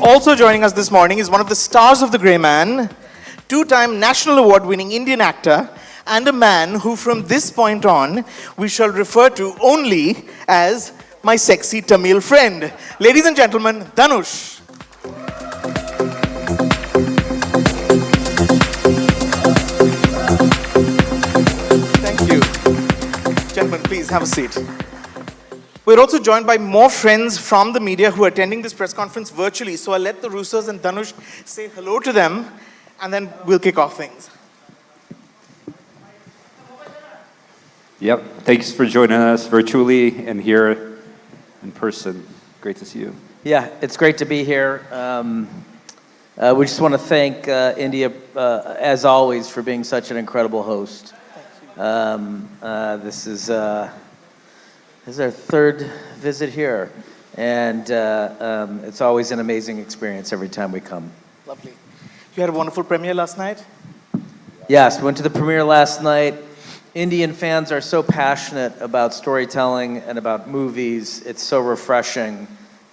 Also joining us this morning is one of the stars of The Grey Man, two-time National Award-winning Indian actor, and a man who from this point on we shall refer to only as my sexy Tamil friend. Ladies and gentlemen, Dhanush. Thank you. Gentlemen, please have a seat. We're also joined by more friends from the media who are attending this press conference virtually. So I'll let the Russos and Dhanush say hello to them, and then we'll kick off things. Yep. Thanks for joining us virtually and here in person. Great to see you. Yeah, it's great to be here. We just want to thank India, as always, for being such an incredible host. This is our third visit here, and it's always an amazing experience every time we come. Lovely. You had a wonderful premiere last night? Yes, went to the premiere last night. Indian fans are so passionate about storytelling and about movies. It's so refreshing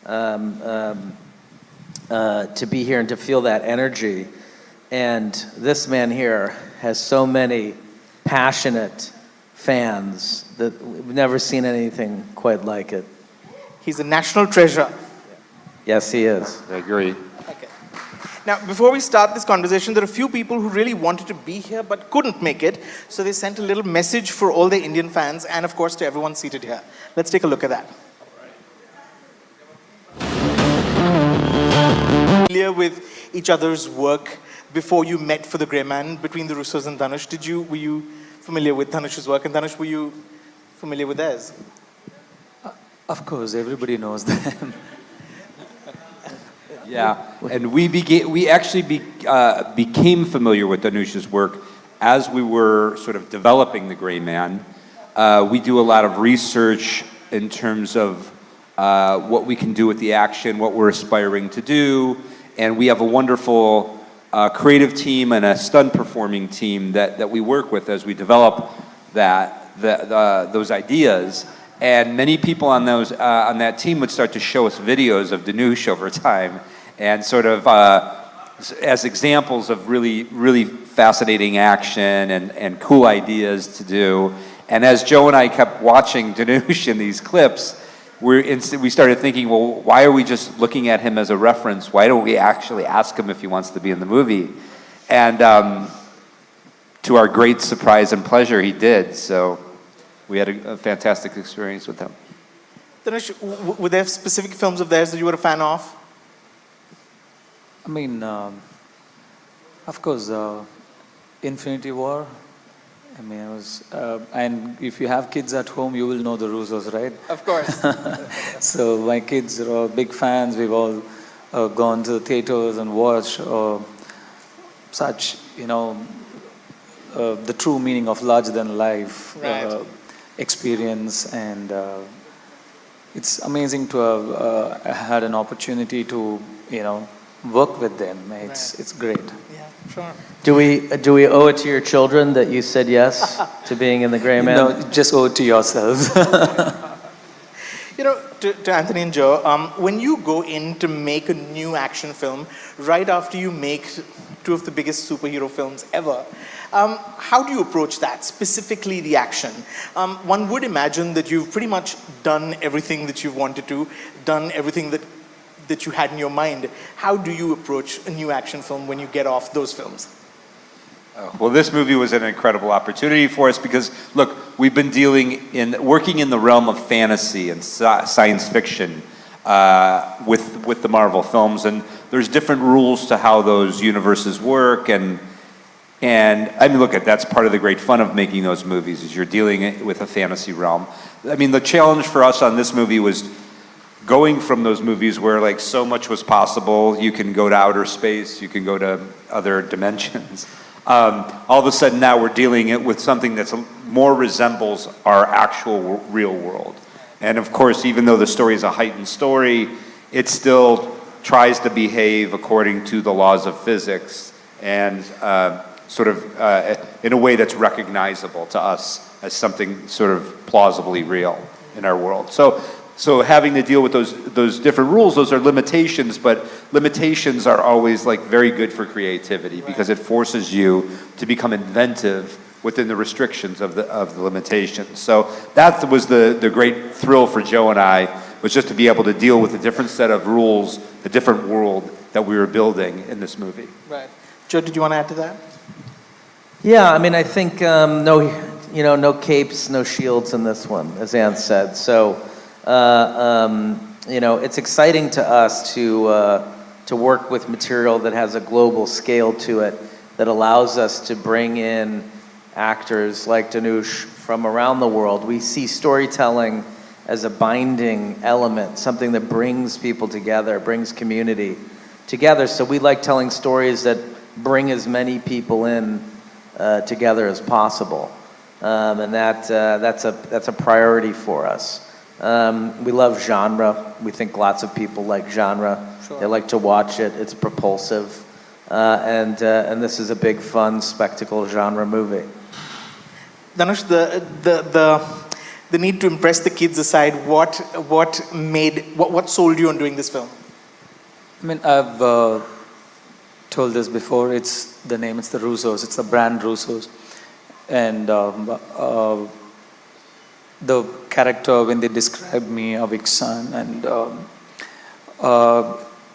to be here and to feel that energy. And this man here has so many passionate fans that we've never seen anything quite like it. He's a national treasure. Yes, he is. I agree. Okay. Now, before we start this conversation, there are a few people who really wanted to be here but couldn't make it, so they sent a little message for all the Indian fans and, of course, to everyone seated here. Let's take a look at that. Familiar with each other's work before you met for The Grey Man, between the Russos and Dhanush? Were you familiar with Dhanush's work, and Dhanush, were you familiar with theirs? Of course, everybody knows them. Yeah, and we actually became familiar with Dhanush's work as we were sort of developing The Grey Man. We do a lot of research in terms of what we can do with the action, what we're aspiring to do, and we have a wonderful creative team and a stunt performing team that we work with as we develop those ideas. And many people on that team would start to show us videos of Dhanush over time, and sort of as examples of really, really fascinating action and cool ideas to do. And as Joe and I kept watching Dhanush in these clips, we started thinking, well, why are we just looking at him as a reference? Why don't we actually ask him if he wants to be in the movie? And to our great surprise and pleasure, he did. So we had a fantastic experience with him. Dhanush, were there specific films of theirs that you were a fan of? I mean, of course, Infinity War. I mean, it was, and if you have kids at home, you will know the Russos, right? Of course. So my kids are all big fans. We've all gone to the theaters and watched such, the true meaning of larger than life experience, and it's amazing to have had an opportunity to, work with them. It's great. Yeah, sure. Do we owe it to your children that you said yes to being in The Grey Man? No, just owe it to yourselves. To Anthony and Joe, when you go in to make a new action film, right after you make two of the biggest superhero films ever, how do you approach that, specifically the action? One would imagine that you've pretty much done everything that you've wanted to, done everything that you had in your mind. How do you approach a new action film when you get off those films? Well, this movie was an incredible opportunity for us because, look, we've been working in the realm of fantasy and science fiction with the Marvel films, and there's different rules to how those universes work, and I mean, look, that's part of the great fun of making those movies, is you're dealing with a fantasy realm. I mean, the challenge for us on this movie was going from those movies where like so much was possible. You can go to outer space, you can go to other dimensions. All of a sudden now we're dealing with something that more resembles our actual real world. And of course, even though the story is a heightened story, it still tries to behave according to the laws of physics and sort of in a way that's recognizable to us as something sort of plausibly real in our world. So So having to deal with those different rules, those are limitations, but limitations are always like very good for creativity because it forces you to become inventive within the restrictions of the limitations. So that was the great thrill for Joe and I, was just to be able to deal with a different set of rules, the different world that we were building in this movie. Right. Joe, did you want to add to that? Yeah, I mean, I think no capes, no shields in this one, as Ann said. So, it's exciting to us to work with material that has a global scale to it, that allows us to bring in actors like Dhanush from around the world. We see storytelling as a binding element, something that brings people together, brings community together. So we like telling stories that bring as many people in together as possible, and that's a priority for us. We love genre. We think lots of people like genre. Sure. They like to watch it. It's propulsive, and this is a big, fun, spectacle genre movie. Dhanush, the need to impress the kids aside, what sold you on doing this film? I mean, I've told this before. It's the Russos. It's the brand Russos, and the character, when they describe me, Avik's son, and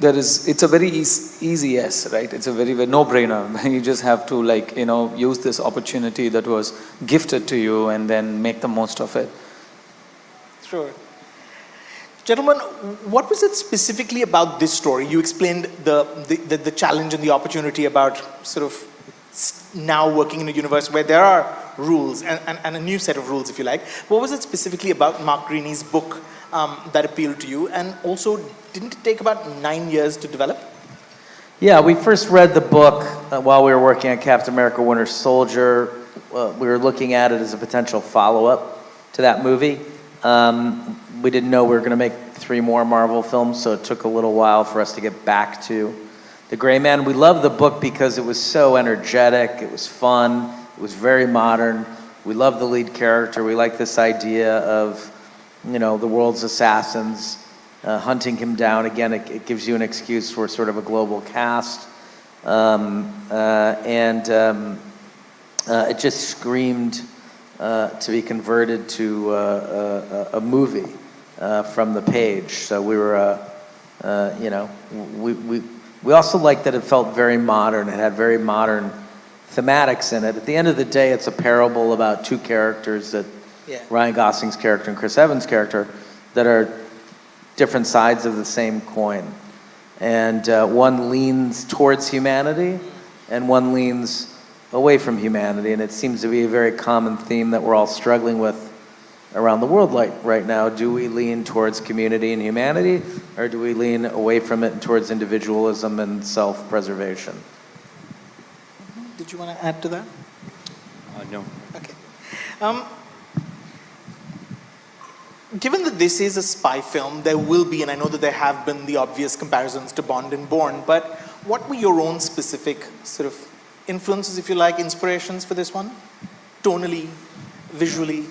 it's a very easy yes, right? It's a very no-brainer. You just have to use this opportunity that was gifted to you and then make the most of it. Sure. Gentlemen, what was it specifically about this story? You explained the challenge and the opportunity about sort of now working in a universe where there are rules and a new set of rules, if you like. What was it specifically about Mark Greaney's book that appealed to you? And also, didn't it take about 9 years to develop? Yeah, we first read the book while we were working on Captain America: Winter Soldier. We were looking at it as a potential follow-up to that movie. We didn't know we were going to make 3 more Marvel films, so it took a little while for us to get back to The Gray Man. We loved the book because it was so energetic, it was fun, it was very modern. We loved the lead character. We liked this idea of, the world's assassins hunting him down. Again, it gives you an excuse for sort of a global cast. It just screamed to be converted to a movie from the page. So we were, we also liked that it felt very modern. It had very modern thematics in it. At the end of the day, it's a parable about 2 characters Ryan Gosling's character and Chris Evans' character, that are different sides of the same coin. And one leans towards humanity, and one leans away from humanity. And it seems to be a very common theme that we're all struggling with around the world right now. Do we lean towards community and humanity, or do we lean away from it and towards individualism and self-preservation? Did you want to add to that? No. Okay. Given that this is a spy film, there will be, and I know that there have been the obvious comparisons to Bond and Bourne, but what were your own specific sort of influences, if you like, inspirations for this one? Tonally, visually?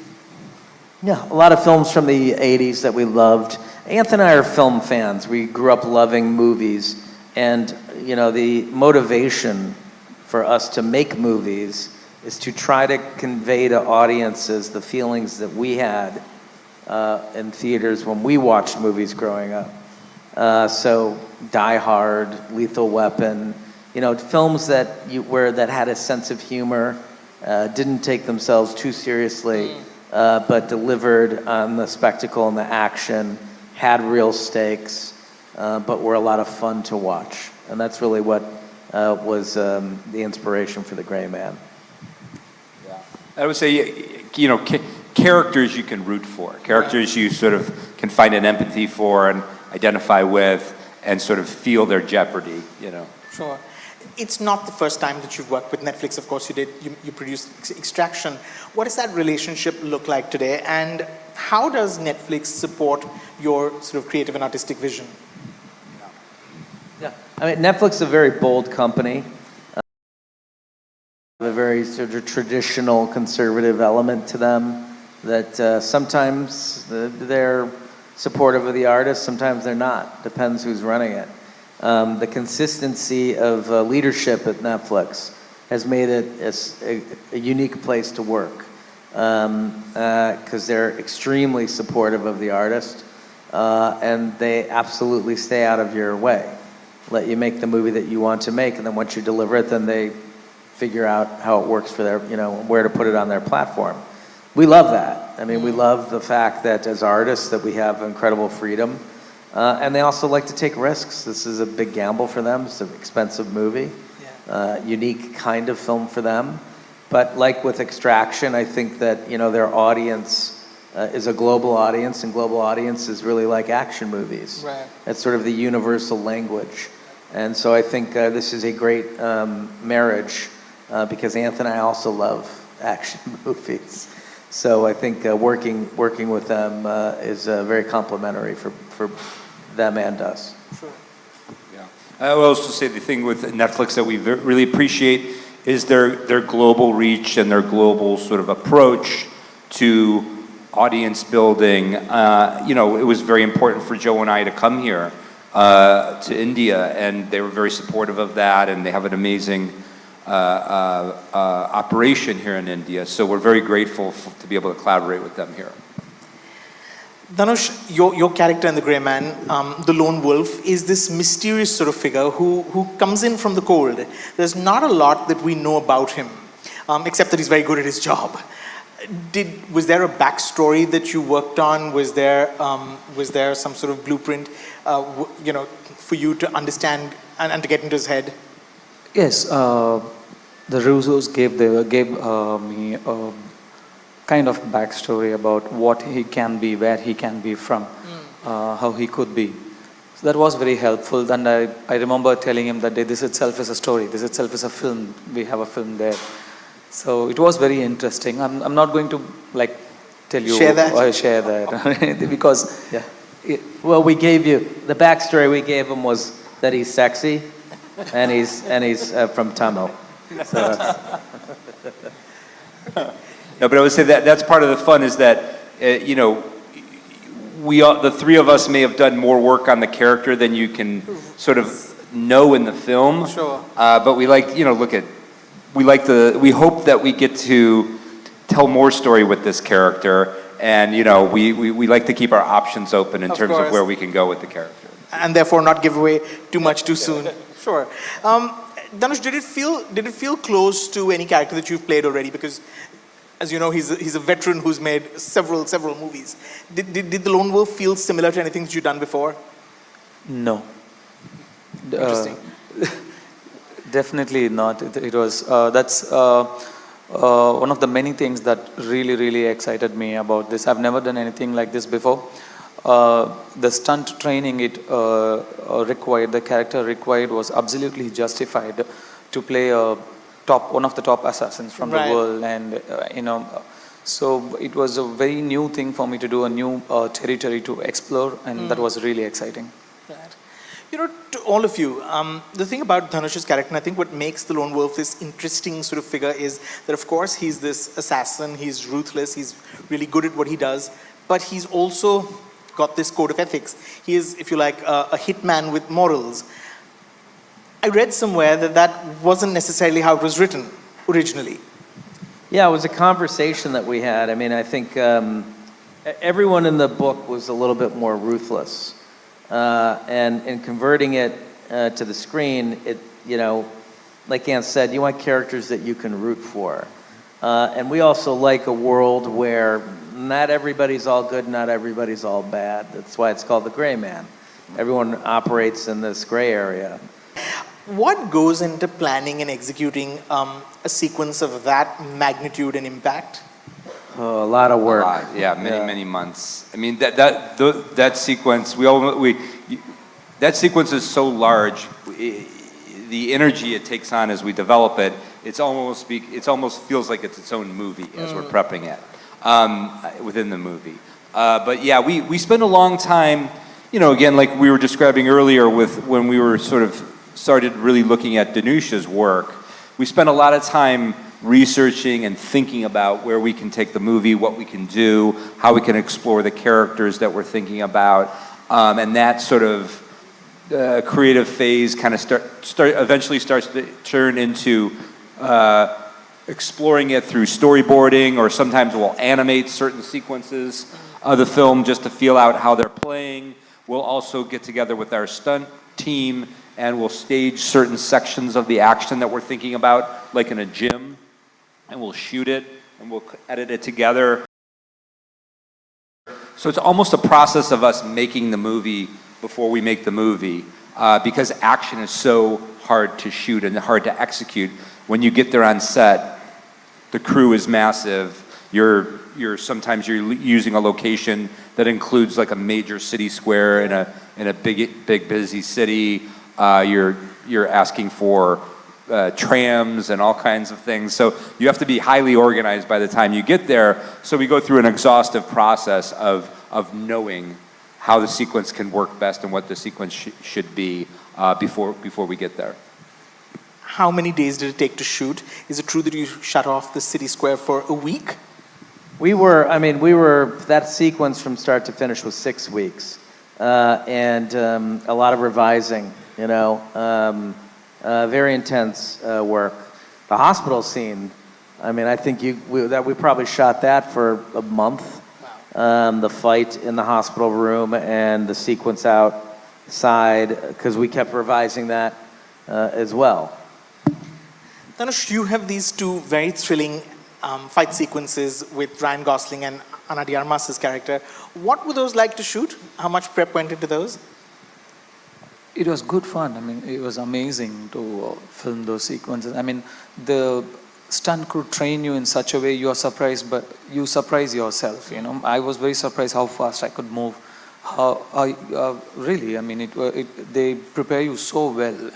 Yeah, a lot of films from the 80s that we loved. Anthony and I are film fans. We grew up loving movies, and the motivation for us to make movies is to try to convey to audiences the feelings that we had in theaters when we watched movies growing up. So Die Hard, Lethal Weapon, films that had a sense of humor, didn't take themselves too seriously, but delivered on the spectacle and the action, had real stakes, but were a lot of fun to watch. And that's really what was the inspiration for The Gray Man. Yeah. I would say, characters you can root for, characters you sort of can find an empathy for and identify with and sort of feel their jeopardy, Sure. It's not the first time that you've worked with Netflix. Of course, you produced Extraction. What does that relationship look like today? And how does Netflix support your sort of creative and artistic vision? Yeah. I mean, Netflix is a very bold company. A very sort of traditional conservative element to them that sometimes they're supportive of the artist, sometimes they're not. Depends who's running it. The consistency of leadership at Netflix has made it a unique place to work because they're extremely supportive of the artist and they absolutely stay out of your way. Let you make the movie that you want to make, and then once you deliver it, then they figure out how it works for their, where to put it on their platform. We love that. I mean, we love the fact that as artists that we have incredible freedom. And they also like to take risks. This is a big gamble for them. It's an expensive movie, unique kind of film for them. But like with Extraction, I think that, their audience is a global audience, and global audiences really like action movies. Right. It's sort of the universal language. And so I think this is a great marriage because Anthony and I also love action movies. So I think working with them is very complimentary for them and us. Sure. Yeah. I will also say the thing with Netflix that we really appreciate is their global reach and their global sort of approach to audience building. It was very important for Joe and I to come here to India, and they were very supportive of that, and they have an amazing operation here in India. So we're very grateful to be able to collaborate with them here. Dhanush, your character in The Grey Man, the lone wolf, is this mysterious sort of figure who comes in from the cold. There's not a lot that we know about him, except that he's very good at his job. Was there a backstory that you worked on? Was there some sort of blueprint, for you to understand and to get into his head? Yes, the Russos gave me a kind of backstory about what he can be, where he can be from, how he could be. So that was very helpful. And I remember telling him that this itself is a story. This itself is a film. We have a film there. So it was very interesting. I'm not going to tell you share that or share that because Well, we gave you the backstory. We gave him was that he's sexy, and he's from Tamil. So No, but I would say that's part of the fun is that we all, the three of us may have done more work on the character than you can sort of know in the film. Sure. But we we hope that we get to tell more story with this character, and we like to keep our options open in terms of where we can go with the character. And therefore not give away too much too soon. Sure. Dhanush, did it feel close to any character that you've played already? Because, as you know, he's a veteran who's made several movies. Did the Lone Wolf feel similar to anything that you've done before? no. Interesting. Definitely not. It was that's one of the many things that really excited me about this. I've never done anything like this before. The stunt training required, the character required, was absolutely justified to play one of the top assassins from the world, and so it was a very new thing for me to do, a new territory to explore, and that was really exciting. Right. To all of you, the thing about Dhanush's character, and I think what makes the Lone Wolf this interesting sort of figure is that, of course, he's this assassin, he's ruthless, he's really good at what he does, but he's also got this code of ethics. He is, if you like, a hitman with morals. I read somewhere that wasn't necessarily how it was written originally. yeah, it was a conversation that we had. I mean, I think everyone in the book was a little bit more ruthless. And in converting it to the screen, like Ann said, you want characters that you can root for. And we also like a world where not everybody's all good, not everybody's all bad. That's why it's called The Gray Man. Everyone operates in this gray area. What goes into planning and executing a sequence of that magnitude and impact? Oh, a lot of work. Many months. I mean, that sequence, that sequence is so large. The energy it takes on as we develop it, it almost feels like it's its own movie as we're prepping it within the movie. But yeah, we spend a long time, again, like we were describing earlier with when we were sort of started really looking at Dhanush's work, we spent a lot of time researching and thinking about where we can take the movie, what we can do, how we can explore the characters that we're thinking about, and that sort of creative phase kind of eventually starts to turn into exploring it through storyboarding, or sometimes we'll animate certain sequences of the film just to feel out how they're playing. We'll also get together with our stunt team and we'll stage certain sections of the action that we're thinking about, like in a gym, and we'll shoot it and we'll edit it together. So it's almost a process of us making the movie before we make the movie, because action is so hard to shoot and hard to execute. When you get there on set, the crew is massive. Sometimes you're using a location that includes like a major city square in a big busy city. You're asking for trams and all kinds of things. So you have to be highly organized by the time you get there. So we go through an exhaustive process of knowing how the sequence can work best and what the sequence should be before we get there. How many days did it take to shoot? Is it true that you shut off the city square for a week? That sequence from start to finish was 6 weeks. And a lot of revising, very intense work. The hospital scene, I think we probably shot that for a month. The fight in the hospital room and the sequence outside, because we kept revising that as well. Dhanush, you have these two very thrilling fight sequences with Ryan Gosling and Ana de Armas' character. What were those like to shoot? How much prep went into those? It was good fun. It was amazing to film those sequences. The stunt crew train you in such a way you are surprised, but you surprise yourself. I was very surprised how fast I could move. They prepare you so well.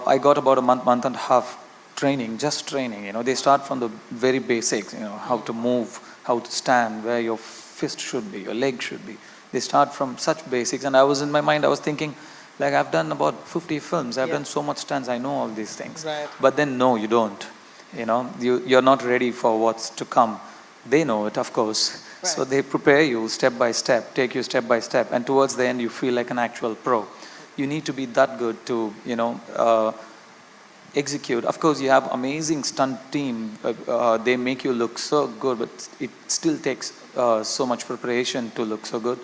I got about a month and a half training, just training. They start from the very basics. How to move, how to stand, where your fist should be, your leg should be. They start from such basics, and I was in my mind, I was thinking, like, I've done about 50 films, I've done so much stunts, I know all these things. Right. But then no, you don't. You're not ready for what's to come. They know it, of course. Right. So they prepare you step by step, take you step by step, and towards the end you feel like an actual pro. You need to be that good to, execute. Of course, you have amazing stunt team. They make you look so good, but it still takes so much preparation to look so good.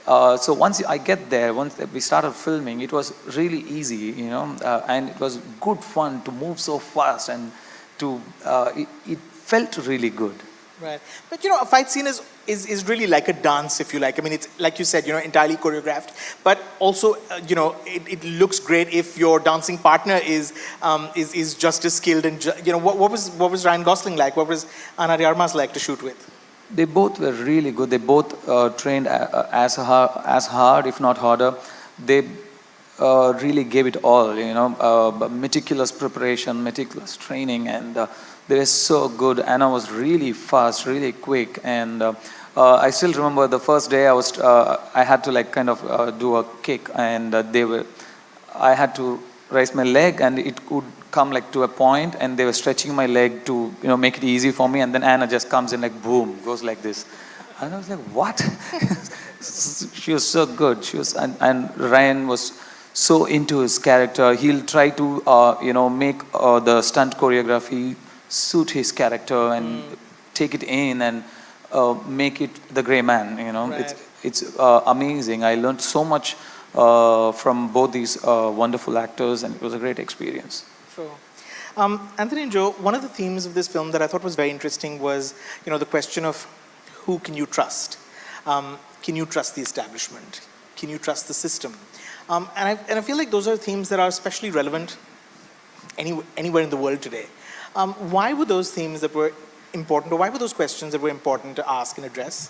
So once I get there, once we started filming, it was really easy, and it was good fun to move so fast, and it felt really good. Right. But a fight scene is really like a dance, if you like. It's like you said, entirely choreographed. But also, it looks great if your dancing partner is just as skilled. And what was Ryan Gosling like? What was Ana de Armas like to shoot with? They both were really good. They both trained as hard, if not harder. They really gave it all. Meticulous preparation, meticulous training, and. They were so good. Anna was really fast, really quick, and I still remember the first day I had to do a kick, and I had to raise my leg, and it could come to a point, and they were stretching my leg to make it easy for me, and then Anna just comes in boom, goes like this, and I was like, what? She was so good. And Ryan was so into his character. He'll try to make the stunt choreography suit his character and take it in and make it the gray man. Right. It's amazing. I learned so much from both these wonderful actors, and it was a great experience. Sure. Anthony and Joe, one of the themes of this film that I thought was very interesting was the question of who can you trust? Can you trust the establishment? Can you trust the system? And I feel like those are themes that are especially relevant anywhere in the world today. Why were those themes that were important, or why were those questions that were important to ask and address?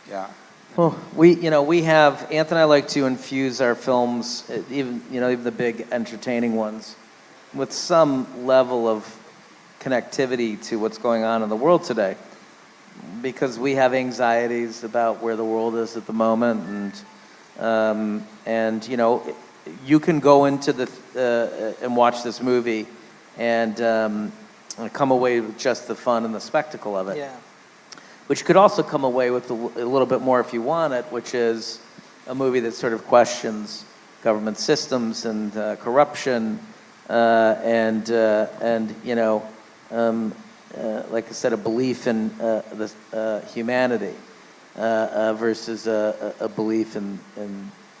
Yeah. Well, we have, Anthony and I like to infuse our films, even the big entertaining ones, with some level of connectivity to what's going on in the world today. Because we have anxieties about where the world is at the moment, and you can go into and watch this movie and come away with just the fun and the spectacle of it. Yeah. But you could also come away with a little bit more if you want it, which is a movie that sort of questions government systems and corruption and like I said, a belief in humanity versus a belief in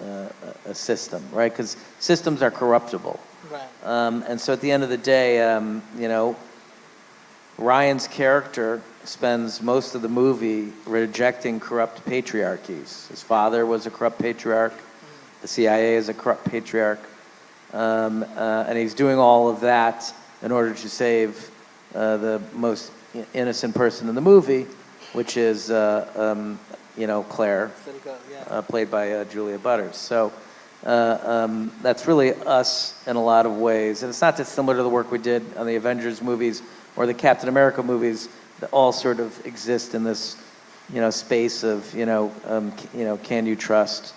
a system, right? Because systems are corruptible. Right. And so at the end of the day, Ryan's character spends most of the movie rejecting corrupt patriarchies. His father was a corrupt patriarch. The CIA is a corrupt patriarch. And he's doing all of that in order to save the most innocent person in the movie, which is, Claire, played by Julia Butters. So that's really us in a lot of ways. And it's not dissimilar to the work we did on the Avengers movies or the Captain America movies that all sort of exist in this, space of, can you trust?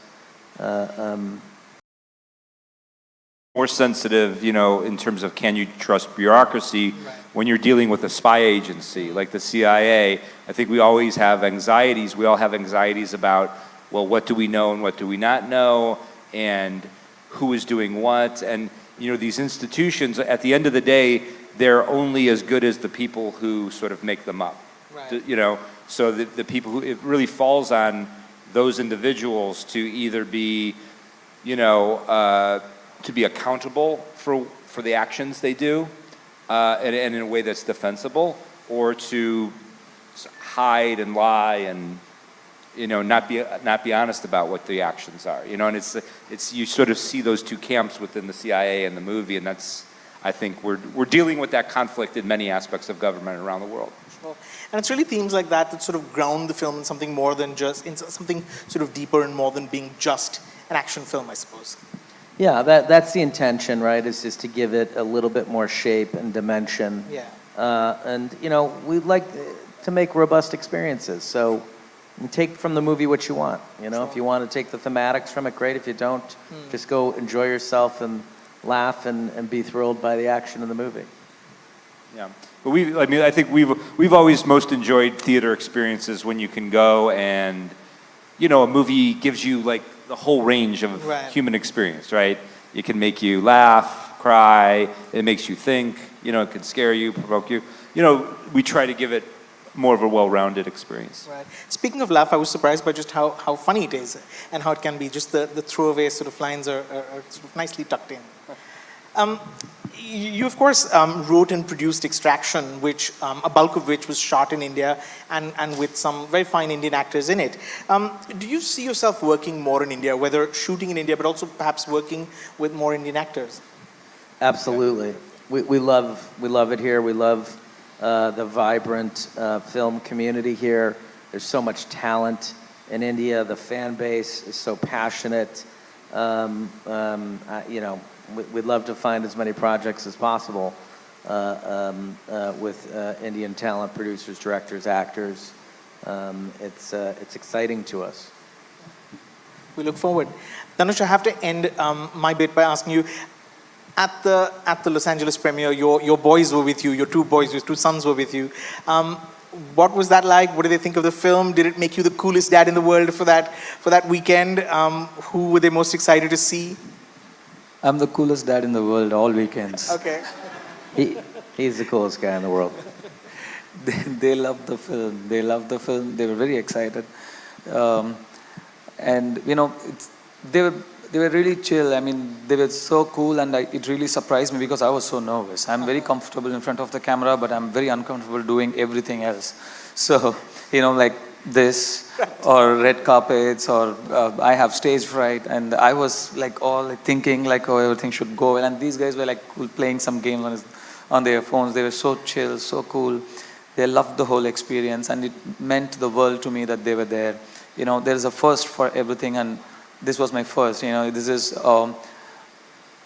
More sensitive, in terms of can you trust bureaucracy when you're dealing with a spy agency like the CIA. I think we always have anxieties. We all have anxieties about, well, what do we know and what do we not know, and who is doing what. And, these institutions, at the end of the day, they're only as good as the people who sort of make them up. Right. So the people who, it really falls on those individuals to either be, to be accountable for the actions they do, and in a way that's defensible, or to hide and lie and not be honest about what the actions are. And it's you sort of see those two camps within the CIA and the movie, and that's, I think we're dealing with that conflict in many aspects of government around the world. Sure. And it's really themes like that that sort of ground the film in something more than just, in something sort of deeper and more than being just an action film, I suppose. Yeah, that's the intention, right? Is just to give it a little bit more shape and dimension. Yeah. And we'd like to make robust experiences. So you take from the movie what you want. Sure. If you want to take the thematics from it, great. If you don't, just go enjoy yourself and laugh and be thrilled by the action of the movie. Yeah, but I think we've always most enjoyed theater experiences when you can go and, a movie gives you like the whole range of human experience, right? It can make you laugh, cry, it makes you think, it can scare you, provoke you. We try to give it more of a well-rounded experience. Right. Speaking of laugh, I was surprised by just how funny it is and how it can be. Just the throwaway sort of lines are sort of nicely tucked in. You, of course, wrote and produced Extraction, which a bulk of which was shot in India and with some very fine Indian actors in it. Do you see yourself working more in India, whether shooting in India, but also perhaps working with more Indian actors? Absolutely. We love it here. We love the vibrant film community here. There's so much talent in India. The fan base is so passionate. We'd love to find as many projects as possible with Indian talent, producers, directors, actors. It's exciting to us. We look forward. Dhanush, I have to end my bit by asking you, at the Los Angeles premiere, your boys were with you, your two sons were with you. What was that like? What did they think of the film? Did it make you the coolest dad in the world for that weekend? Who were they most excited to see? I'm the coolest dad in the world all weekends. Okay. He's the coolest guy in the world. They loved the film. They were very excited. And, they were really chill. I mean, they were so cool, and it really surprised me because I was so nervous. I'm very comfortable in front of the camera, but I'm very uncomfortable doing everything else. So, like this, or red carpets, or I have stage fright, and I was like all thinking like, oh, everything should go well. And these guys were like playing some games on their phones. They were so chill, so cool. They loved the whole experience, and it meant the world to me that they were there. There's a first for everything, and this was my first. This is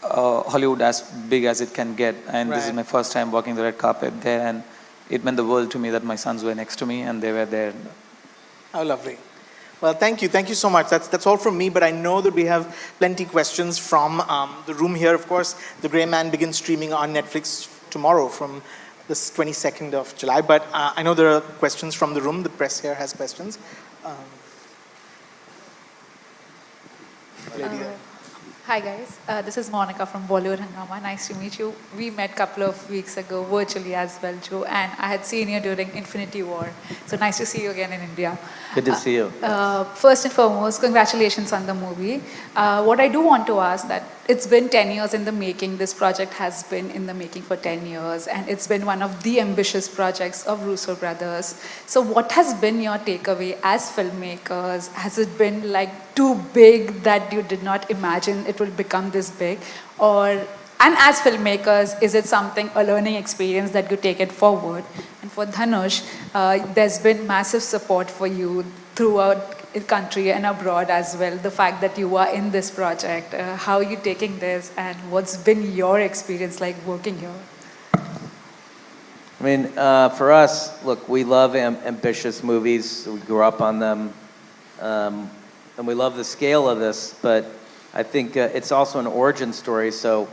Hollywood as big as it can get, and this is my first time walking the red carpet there, and it meant the world to me that my sons were next to me and they were there. How lovely. Well, thank you so much. That's all from me, but I know that we have plenty questions from the room here. Of course, The Grey Man begins streaming on Netflix tomorrow from this 22nd of July. But I know there are questions from the room. The press here has questions. Lady there. Hi guys, this is Monica from Bollywood Hangama. Nice to meet you. We met a couple of weeks ago virtually as well, Joe, and I had seen you during Infinity War. So nice to see you again in India. Good to see you. First and foremost, congratulations on the movie. What I do want to ask that it's been 10 years in the making. This project has been in the making for 10 years, and it's been one of the ambitious projects of Russo Brothers. So what has been your takeaway as filmmakers? Has it been like too big that you did not imagine it will become this big? And as filmmakers, is it something, a learning experience that you take it forward? And for Dhanush, there's been massive support for you throughout the country and abroad as well. The fact that you are in this project, how are you taking this, and what's been your experience like working here? I mean, for us, look, we love ambitious movies. We grew up on them. And we love the scale of this, but I think it's also an origin story, so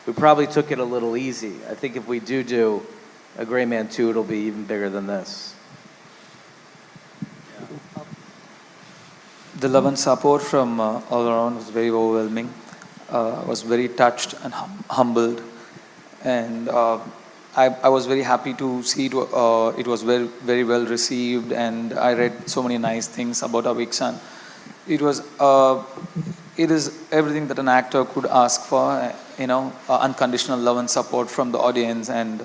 we probably took it a little easy. I think if we do a Gray Man 2, it'll be even bigger than this. The love and support from all around was very overwhelming. I was very touched and humbled, and I was very happy to see it was very, very well received, and I read so many nice things about our big son. It is everything that an actor could ask for, unconditional love and support from the audience, and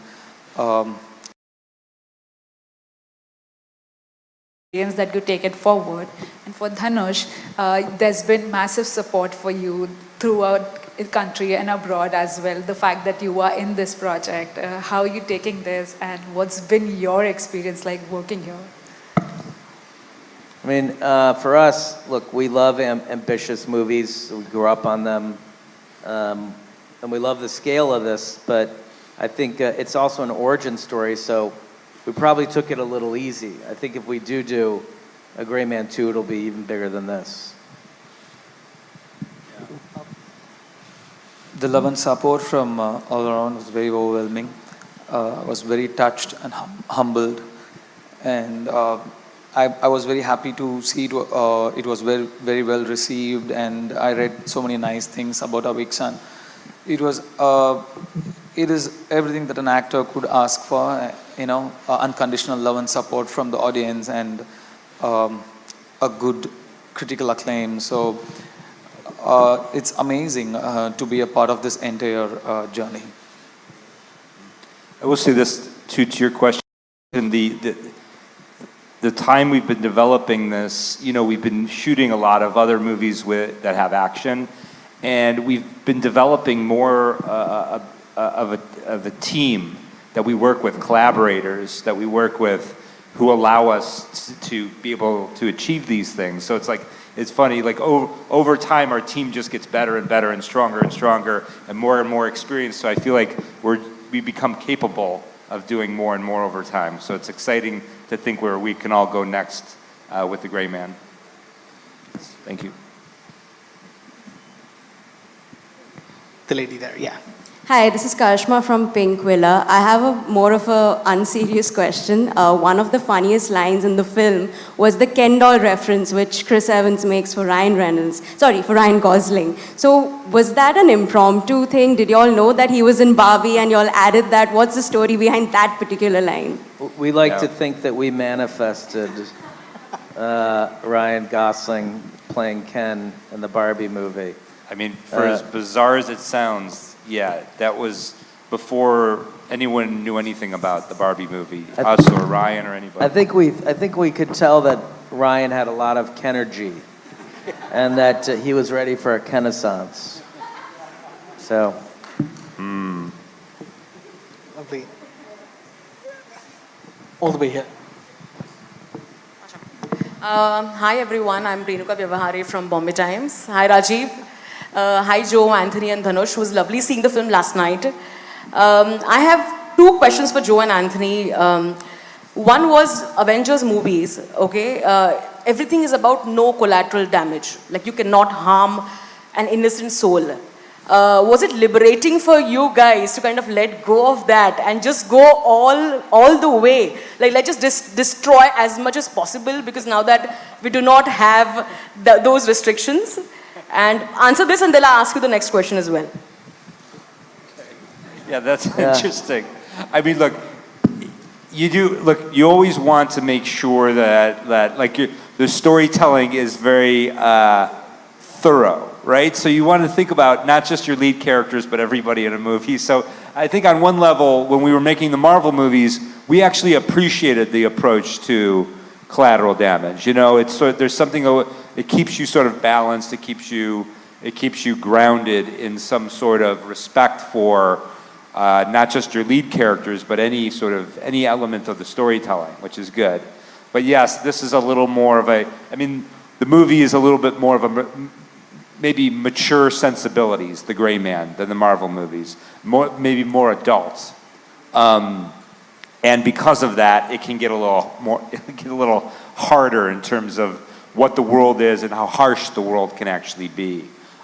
that you take it forward. And for Dhanush, there's been massive support for you throughout the country and abroad as well. The fact that you are in this project, how are you taking this, and what's been your experience like working here? I mean, for us, look, we love ambitious movies. We grew up on them. And we love the scale of this, but I think it's also an origin story, so we probably took it a little easy. I think if we do a Gray Man 2, it'll be even bigger than this. the love and support from all around was very overwhelming. I was very touched and humbled, and I was very happy to see it was very, very well received, and I read so many nice things about our big son. It is everything that an actor could ask for, unconditional love and support from the audience, and a good critical acclaim. So it's amazing to be a part of this entire journey. I will say this to your question. The time we've been developing this, we've been shooting a lot of other movies that have action, and we've been developing more of a team that we work with, collaborators that we work with, who allow us to be able to achieve these things. So it's funny, like over time, our team just gets better and better and stronger and more experienced. So I feel like we become capable of doing more and more over time. So it's exciting to think where we can all go next with the Gray Man. Thank you. The lady there, yeah. Hi, this is Karishma from Pink Villa. I have more of a unserious question. One of the funniest lines in the film was the Ken doll reference, which Chris Evans makes for Ryan Gosling. So was that an impromptu thing? Did you all know that he was in Barbie and you all added that? What's the story behind that particular line? We like to think that we manifested Ryan Gosling playing Ken in the Barbie movie. I mean, for as bizarre as it sounds, yeah, that was before anyone knew anything about the Barbie movie, us or Ryan or anybody. I think we could tell that Ryan had a lot of Kenergy, and that he was ready for a Kenaissance. So. Lovely. All the way here. Hi everyone, I'm Renuka Vyavahari from Bombay Times. Hi Rajiv. Hi Joe, Anthony and Dhanush. It was lovely seeing the film last night. I have two questions for Joe and Anthony. One was Avengers movies, okay? Everything is about no collateral damage. Like you cannot harm an innocent soul. Was it liberating for you guys to kind of let go of that and just go all the way? Like, let's just destroy as much as possible, because now that we do not have those restrictions. And answer this, and then I'll ask you the next question as well. Yeah, that's interesting. I mean, look, you always want to make sure that the storytelling is very thorough, right? So you want to think about not just your lead characters, but everybody in a movie. So I think on one level, when we were making the Marvel movies, we actually appreciated the approach to collateral damage. You know, there's something, it keeps you sort of balanced, it keeps you grounded in some sort of respect for not just your lead characters, but any element of the storytelling, which is good. But yes, this is a little more of the movie is a little bit more of maybe mature sensibilities, The Gray Man, than the Marvel movies. Maybe more adults. And because of that, it can get a little harder in terms of what the world is and how harsh the world can actually be.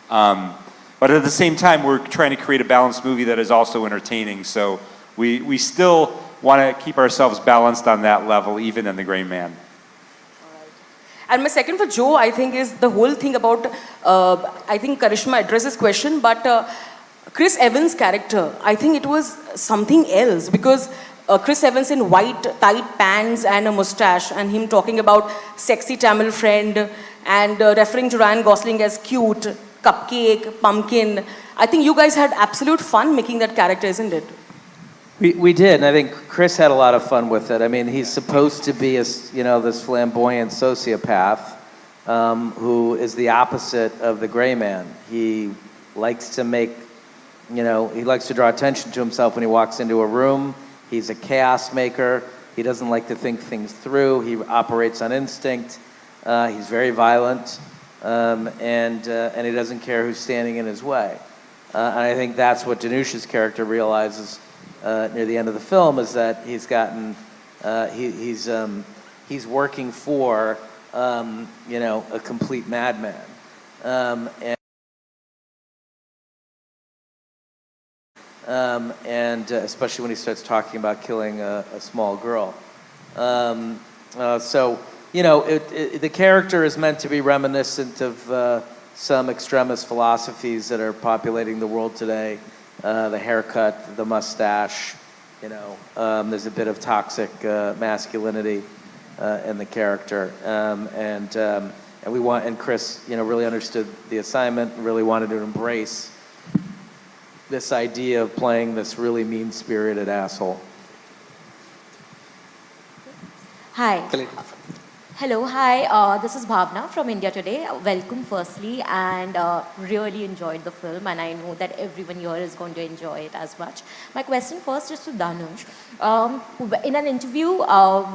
But at the same time, we're trying to create a balanced movie that is also entertaining. So we still want to keep ourselves balanced on that level, even in The Gray Man. And my second for Joe, I think, is the whole thing about, I think Karishma addressed this question, but Chris Evans' character, I think it was something else, because Chris Evans in white tight pants and a mustache, and him talking about sexy Tamil friend, and referring to Ryan Gosling as cute, cupcake, pumpkin. I think you guys had absolute fun making that character, isn't it? We did, and I think Chris had a lot of fun with it. I mean, he's supposed to be this flamboyant sociopath who is the opposite of the Gray Man. He likes to he likes to draw attention to himself when he walks into a room. He's a chaos maker. He doesn't like to think things through. He operates on instinct. He's very violent, and he doesn't care who's standing in his way. And I think that's what Dhanush's character realizes near the end of the film, is that he's gotten, he's working for, a complete madman. And especially when he starts talking about killing a small girl. So, the character is meant to be reminiscent of some extremist philosophies that are populating the world today. The haircut, the mustache, there's a bit of toxic masculinity in the character, and Chris, really understood the assignment, really wanted to embrace this idea of playing this really mean-spirited asshole. Hi. Hello, hi. This is Bhavna from India Today. Welcome, firstly, and really enjoyed the film, and I know that everyone here is going to enjoy it as much. My question first is to Dhanush. In an interview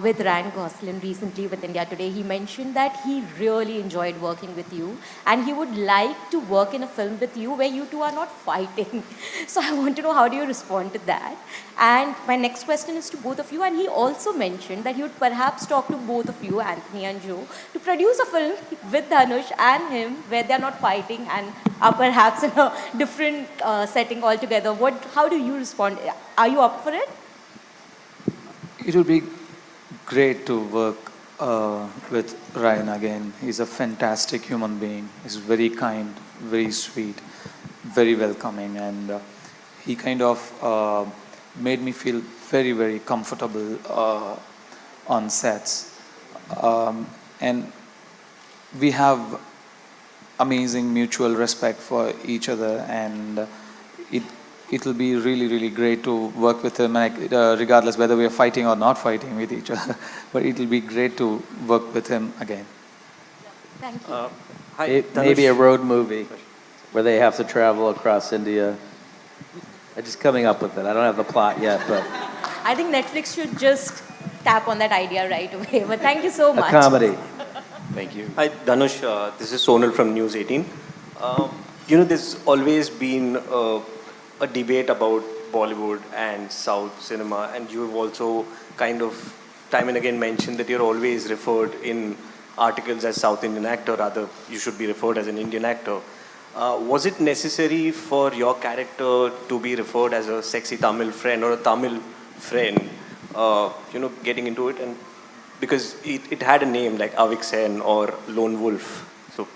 with Ryan Gosling recently with India Today, he mentioned that he really enjoyed working with you, and he would like to work in a film with you where you two are not fighting. So I want to know, how do you respond to that? And my next question is to both of you, and he also mentioned that he would perhaps talk to both of you, Anthony and Joe, to produce a film with Dhanush and him where they're not fighting and are perhaps in a different setting altogether. How do you respond? Are you up for it? It would be great to work with Ryan again. He's a fantastic human being. He's very kind, very sweet, very welcoming, and he kind of made me feel very, very comfortable on sets. And we have amazing mutual respect for each other, and it will be really, really great to work with him, regardless whether we are fighting or not fighting with each other. But it will be great to work with him again. Thank you. Hi, maybe a road movie where they have to travel across India. I'm just coming up with it. I don't have the plot yet, but I think Netflix should just tap on that idea right away. But thank you so much. a comedy. Thank you. Hi, Dhanush. This is Sonal from News 18. There's always been a debate about Bollywood and South cinema, and you've also kind of time and again mentioned that you're always referred in articles as South Indian actor, rather you should be referred as an Indian actor. Was it necessary for your character to be referred as a sexy Tamil friend or a Tamil friend, getting into it? And because it had a name like Avik Sen or Lone Wolf. So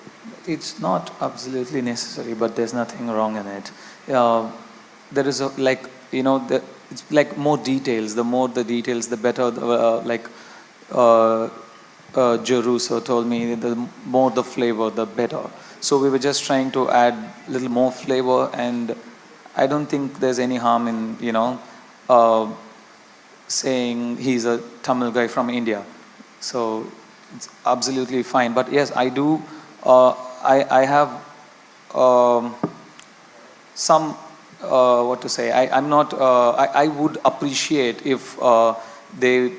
It's not absolutely necessary, but there's nothing wrong in it. There is it's like more details. The more the details, the better. Joe Russo told me, the more the flavor, the better. So we were just trying to add a little more flavor, and I don't think there's any harm in saying he's a Tamil guy from India. So it's absolutely fine. But yes, I do. I have some what to say. I'm not. I would appreciate if they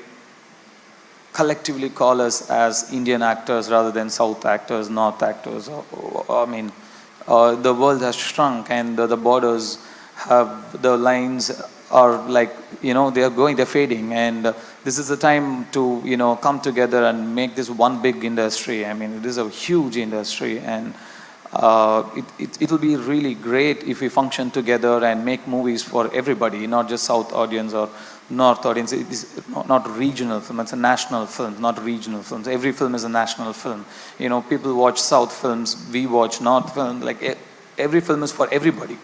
collectively call us as Indian actors rather than South actors, North actors. The world has shrunk, and the borders have, the lines are like, they're fading, and this is the time to, come together and make this one big industry. I mean, it is a huge industry, and it'll be really great if we function together and make movies for everybody, not just South audience or North audience. It is not regional film, it's a national film, not regional films. Every film is a national film. People watch South films, we watch North film, like every film is for everybody.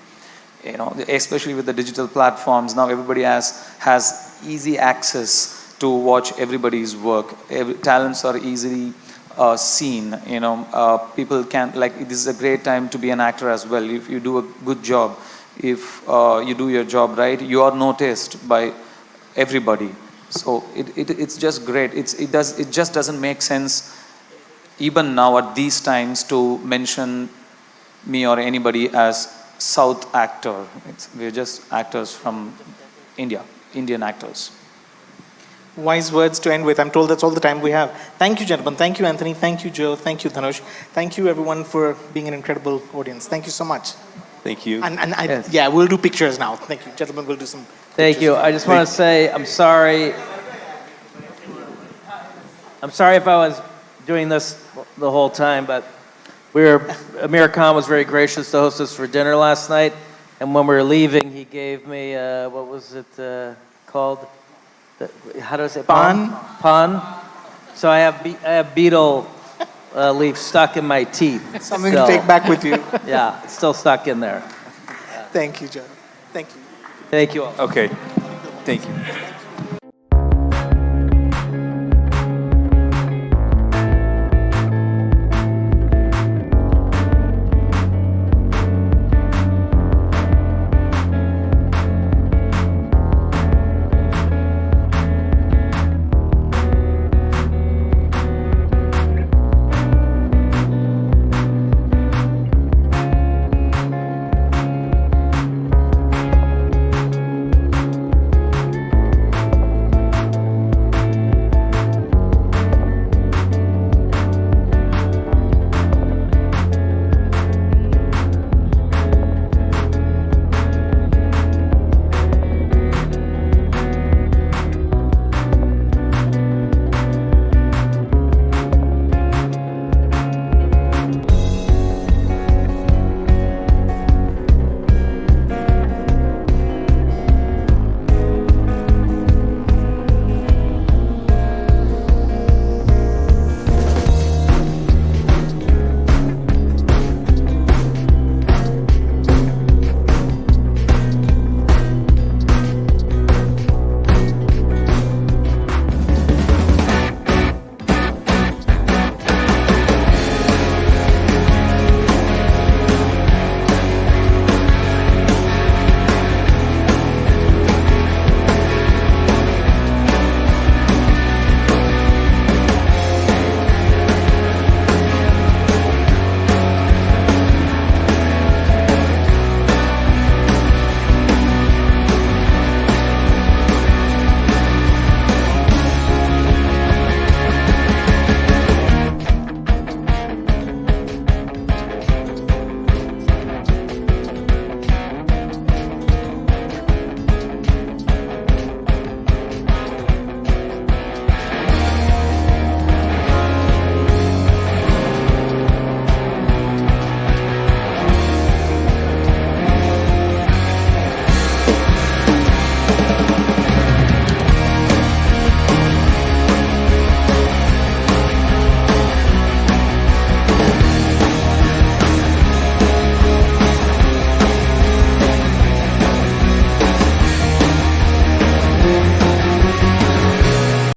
Especially with the digital platforms, now everybody has easy access to watch everybody's work. Talents are easily seen. People can, this is a great time to be an actor as well. If you do a good job, if you do your job right, you are noticed by everybody. So it's just great. It just doesn't make sense even now at these times to mention me or anybody as South actor. We're just actors from India, Indian actors. Wise words to end with. I'm told that's all the time we have. Thank you, gentlemen. Thank you, Anthony. Thank you, Joe. Thank you, Dhanush. Thank you, everyone, for being an incredible audience. Thank you so much. Thank you. Yeah, we'll do pictures now. Thank you, gentlemen. We'll do some. Thank you. I just want to say I'm sorry. I'm sorry if I was doing this the whole time, but Amir Khan was very gracious to host us for dinner last night, and when we were leaving, he gave me what was it called? How do I say? Pan. Pan. So I have beetle leaf stuck in my teeth. Something still. to take back with you. Yeah, it's still stuck in there. Thank you, Joe. Thank you. Thank you all. Okay. Thank you.